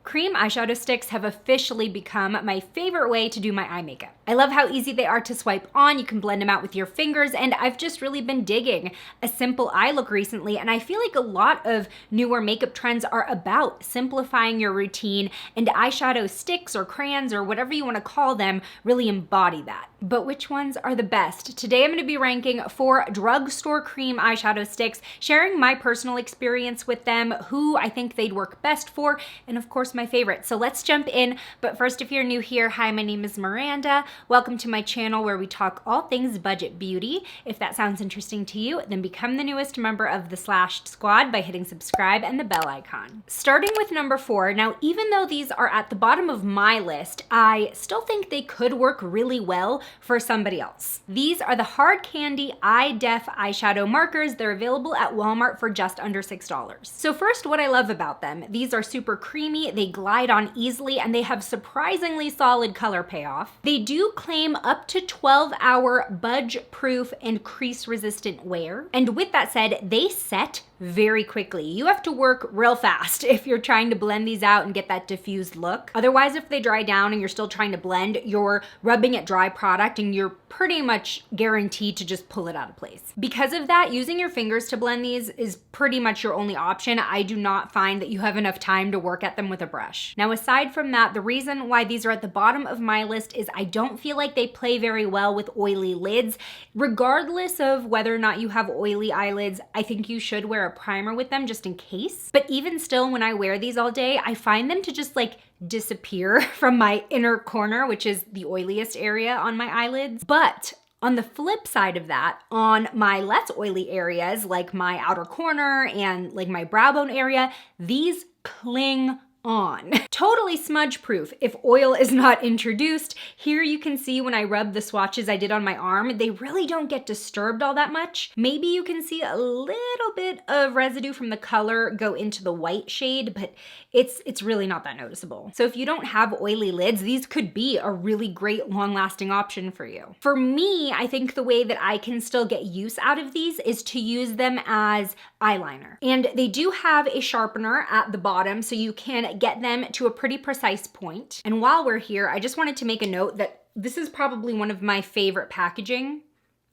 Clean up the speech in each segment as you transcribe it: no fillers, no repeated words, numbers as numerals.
Cream eyeshadow sticks have officially become my favorite way to do my eye makeup. I love how easy they are to swipe on, you can blend them out with your fingers, and I've just really been digging a simple eye look recently, and I feel like a lot of newer makeup trends are about simplifying your routine, and eyeshadow sticks or crayons or whatever you want to call them really embody that. But which ones are the best? Today I'm going to be ranking 4 drugstore cream eyeshadow sticks, sharing my personal experience with them, who I think they'd work best for, and of course my favorite. So let's jump in. But first, if you're new here, hi, my name is Miranda. Welcome to my channel where we talk all things budget beauty. If that sounds interesting to you, then become the newest member of the Slashed Squad by hitting subscribe and the bell icon. Starting with number 4, now even though these are at the bottom of my list, I still think they could work really well for somebody else. These are the Hard Candy Eye Def eyeshadow markers. They're available at Walmart for just under $6. So first, what I love about them, these are super creamy, they glide on easily, and they have surprisingly solid color payoff. They do claim up to 12-hour budge-proof and crease-resistant wear. And with that said, they set very quickly. You have to work real fast if you're trying to blend these out and get that diffused look. Otherwise, if they dry down and you're still trying to blend, you're rubbing at dry product and you're pretty much guaranteed to just pull it out of place. Because of that, using your fingers to blend these is pretty much your only option. I do not find that you have enough time to work at them with a brush. Now, aside from that, the reason why these are at the bottom of my list is I don't feel like they play very well with oily lids. Regardless of whether or not you have oily eyelids, I think you should wear a primer with them just in case. But even still, when I wear these all day, I find them to just like disappear from my inner corner, which is the oiliest area on my eyelids. But on the flip side of that, on my less oily areas, like my outer corner and like my brow bone area, these cling on. Totally smudge proof if oil is not introduced. Here you can see when I rub the swatches I did on my arm, they really don't get disturbed all that much. Maybe you can see a little bit of residue from the color go into the white shade, but it's really not that noticeable. So if you don't have oily lids, these could be a really great long-lasting option for you. For me, I think the way that I can still get use out of these is to use them as eyeliner. And they do have a sharpener at the bottom, so you can get them to a pretty precise point. And while we're here, I just wanted to make a note that this is probably one of my favorite packaging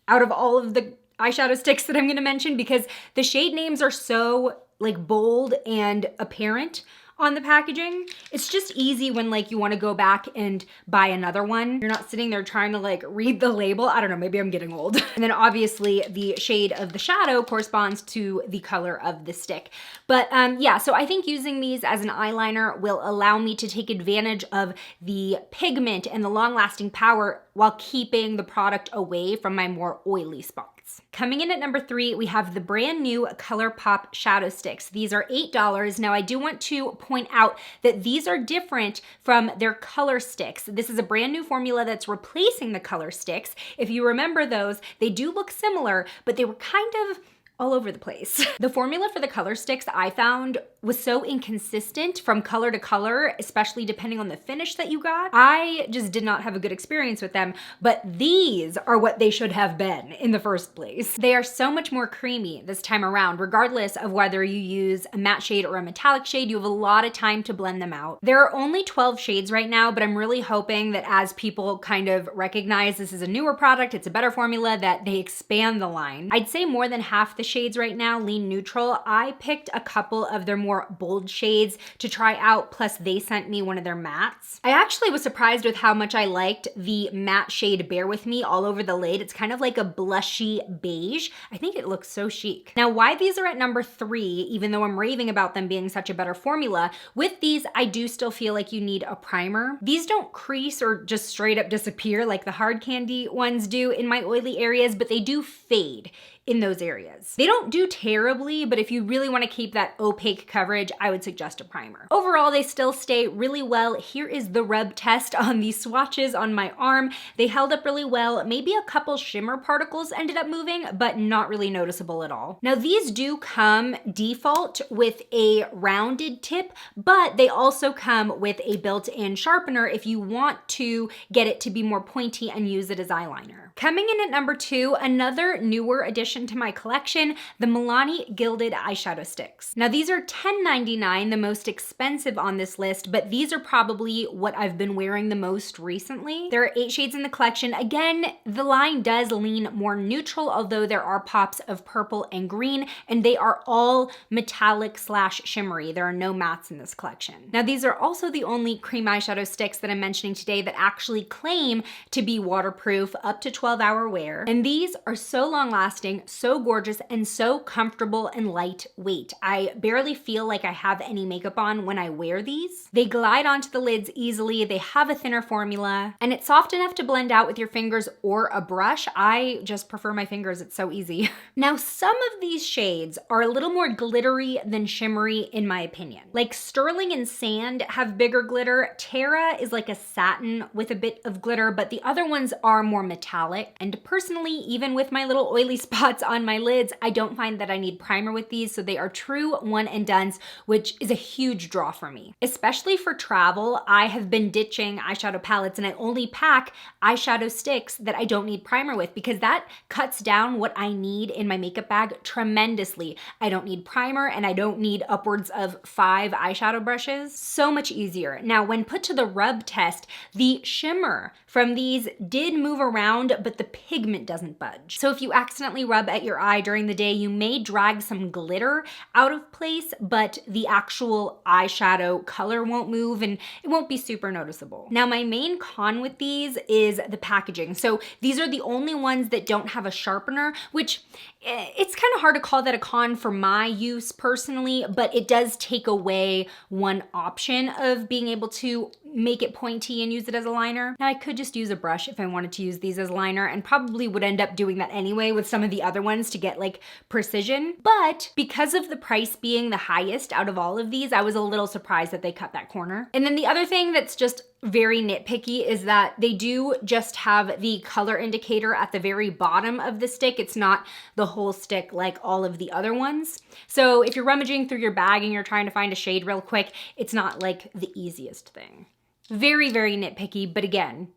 out of all of the eyeshadow sticks that I'm gonna mention, because the shade names are so like bold and apparent on the packaging. It's just easy when like you want to go back and buy another one. You're not sitting there trying to like read the label. I don't know, maybe I'm getting old. And then obviously the shade of the shadow corresponds to the color of the stick. But yeah, so I think using these as an eyeliner will allow me to take advantage of the pigment and the long-lasting power while keeping the product away from my more oily spots. Coming in at number 3, we have the brand new ColourPop shadow sticks. These are $8. Now I do want to point out that these are different from their color sticks. This is a brand new formula that's replacing the color sticks. If you remember those, they do look similar, but they were kind of all over the place. The formula for the color sticks I found was so inconsistent from color to color, especially depending on the finish that you got. I just did not have a good experience with them, but these are what they should have been in the first place. They are so much more creamy this time around, regardless of whether you use a matte shade or a metallic shade. You have a lot of time to blend them out. There are only 12 shades right now, but I'm really hoping that as people kind of recognize this is a newer product, it's a better formula, that they expand the line. I'd say more than half the shades right now lean neutral. I picked a couple of their more bold shades to try out, plus they sent me one of their mattes. I actually was surprised with how much I liked the matte shade Bear With Me all over the lid. It's kind of like a blushy beige. I think it looks so chic. Now, why these are at number 3, even though I'm raving about them being such a better formula, with these I do still feel like you need a primer. These don't crease or just straight up disappear like the Hard Candy ones do in my oily areas, but they do fade in those areas. They don't do terribly, but if you really want to keep that opaque coverage, I would suggest a primer. Overall, they still stay really well. Here is the rub test on these swatches on my arm. They held up really well. Maybe a couple shimmer particles ended up moving, but not really noticeable at all. Now, these do come default with a rounded tip, but they also come with a built-in sharpener if you want to get it to be more pointy and use it as eyeliner. Coming in at number 2, another newer addition addition to my collection, the Milani Gilded Eyeshadow Sticks. Now these are $10.99, the most expensive on this list, but these are probably what I've been wearing the most recently. There are 8 shades in the collection. Again, the line does lean more neutral, although there are pops of purple and green, and they are all metallic / shimmery. There are no mattes in this collection. Now these are also the only cream eyeshadow sticks that I'm mentioning today that actually claim to be waterproof, up to 12-hour wear. And these are so long lasting, so gorgeous, and so comfortable and lightweight. I barely feel like I have any makeup on when I wear these. They glide onto the lids easily, they have a thinner formula, and it's soft enough to blend out with your fingers or a brush. I just prefer my fingers, it's so easy. Now some of these shades are a little more glittery than shimmery in my opinion. Like Sterling and Sand have bigger glitter, Terra is like a satin with a bit of glitter, but the other ones are more metallic. And personally, even with my little oily spots on my lids, I don't find that I need primer with these, so they are true one and dones, which is a huge draw for me. Especially for travel, I have been ditching eyeshadow palettes and I only pack eyeshadow sticks that I don't need primer with, because that cuts down what I need in my makeup bag tremendously. I don't need primer and I don't need upwards of 5 eyeshadow brushes. So much easier. Now, when put to the rub test, the shimmer from these did move around, but the pigment doesn't budge. So if you accidentally rub at your eye during the day, you may drag some glitter out of place, but the actual eyeshadow color won't move and it won't be super noticeable. Now, my main con with these is the packaging. So these are the only ones that don't have a sharpener, which it's kind of hard to call that a con for my use personally, but it does take away one option of being able to make it pointy and use it as a liner. Now I could just use a brush if I wanted to use these as liner, and probably would end up doing that anyway with some of the other ones to get like precision. But because of the price being the highest out of all of these, I was a little surprised that they cut that corner. And then the other thing that's just very nitpicky is that they do just have the color indicator at the very bottom of the stick. It's not the whole stick like all of the other ones. So if you're rummaging through your bag and you're trying to find a shade real quick, it's not like the easiest thing. Very, very nitpicky, but again,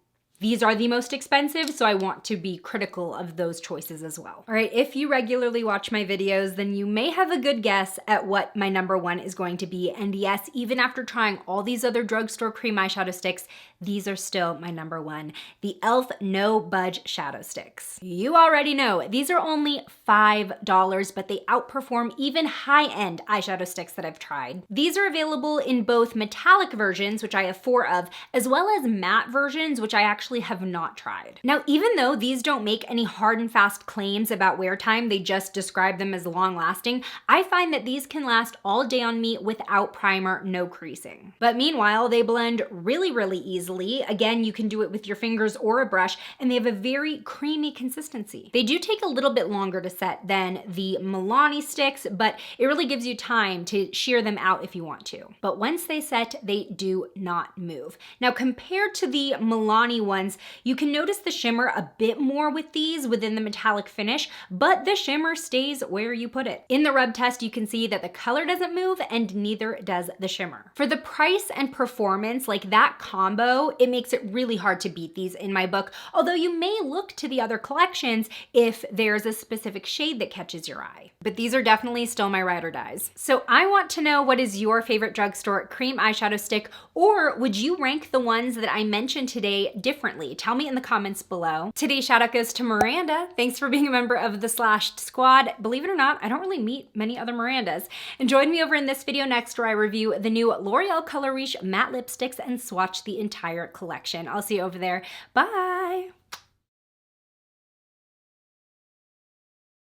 these are the most expensive, so I want to be critical of those choices as well. All right, if you regularly watch my videos, then you may have a good guess at what my number 1 is going to be. And yes, even after trying all these other drugstore cream eyeshadow sticks, these are still my number 1, the e.l.f. No Budge Shadow Sticks. You already know, these are only $5, but they outperform even high-end eyeshadow sticks that I've tried. These are available in both metallic versions, which I have 4 of, as well as matte versions, which I actually have not tried. Now, even though these don't make any hard and fast claims about wear time, they just describe them as long lasting, I find that these can last all day on me without primer, no creasing. But meanwhile, they blend really, really easily. Again, you can do it with your fingers or a brush, and they have a very creamy consistency. They do take a little bit longer to set than the Milani sticks, but it really gives you time to shear them out if you want to. But once they set, they do not move. Now, compared to the Milani ones, you can notice the shimmer a bit more with these within the metallic finish, but the shimmer stays where you put it. In the rub test, you can see that the color doesn't move and neither does the shimmer. For the price and performance, like that combo, it makes it really hard to beat these in my book, although you may look to the other collections if there's a specific shade that catches your eye. But these are definitely still my ride or dies. So I want to know, what is your favorite drugstore cream eyeshadow stick, or would you rank the ones that I mentioned today differently? Tell me in the comments below. Today's shout out goes to Miranda. Thanks for being a member of the Slashed Squad. Believe it or not, I don't really meet many other Mirandas. And join me over in this video next where I review the new L'Oreal Color Riche matte lipsticks and swatch the entire collection. I'll see you over there. Bye.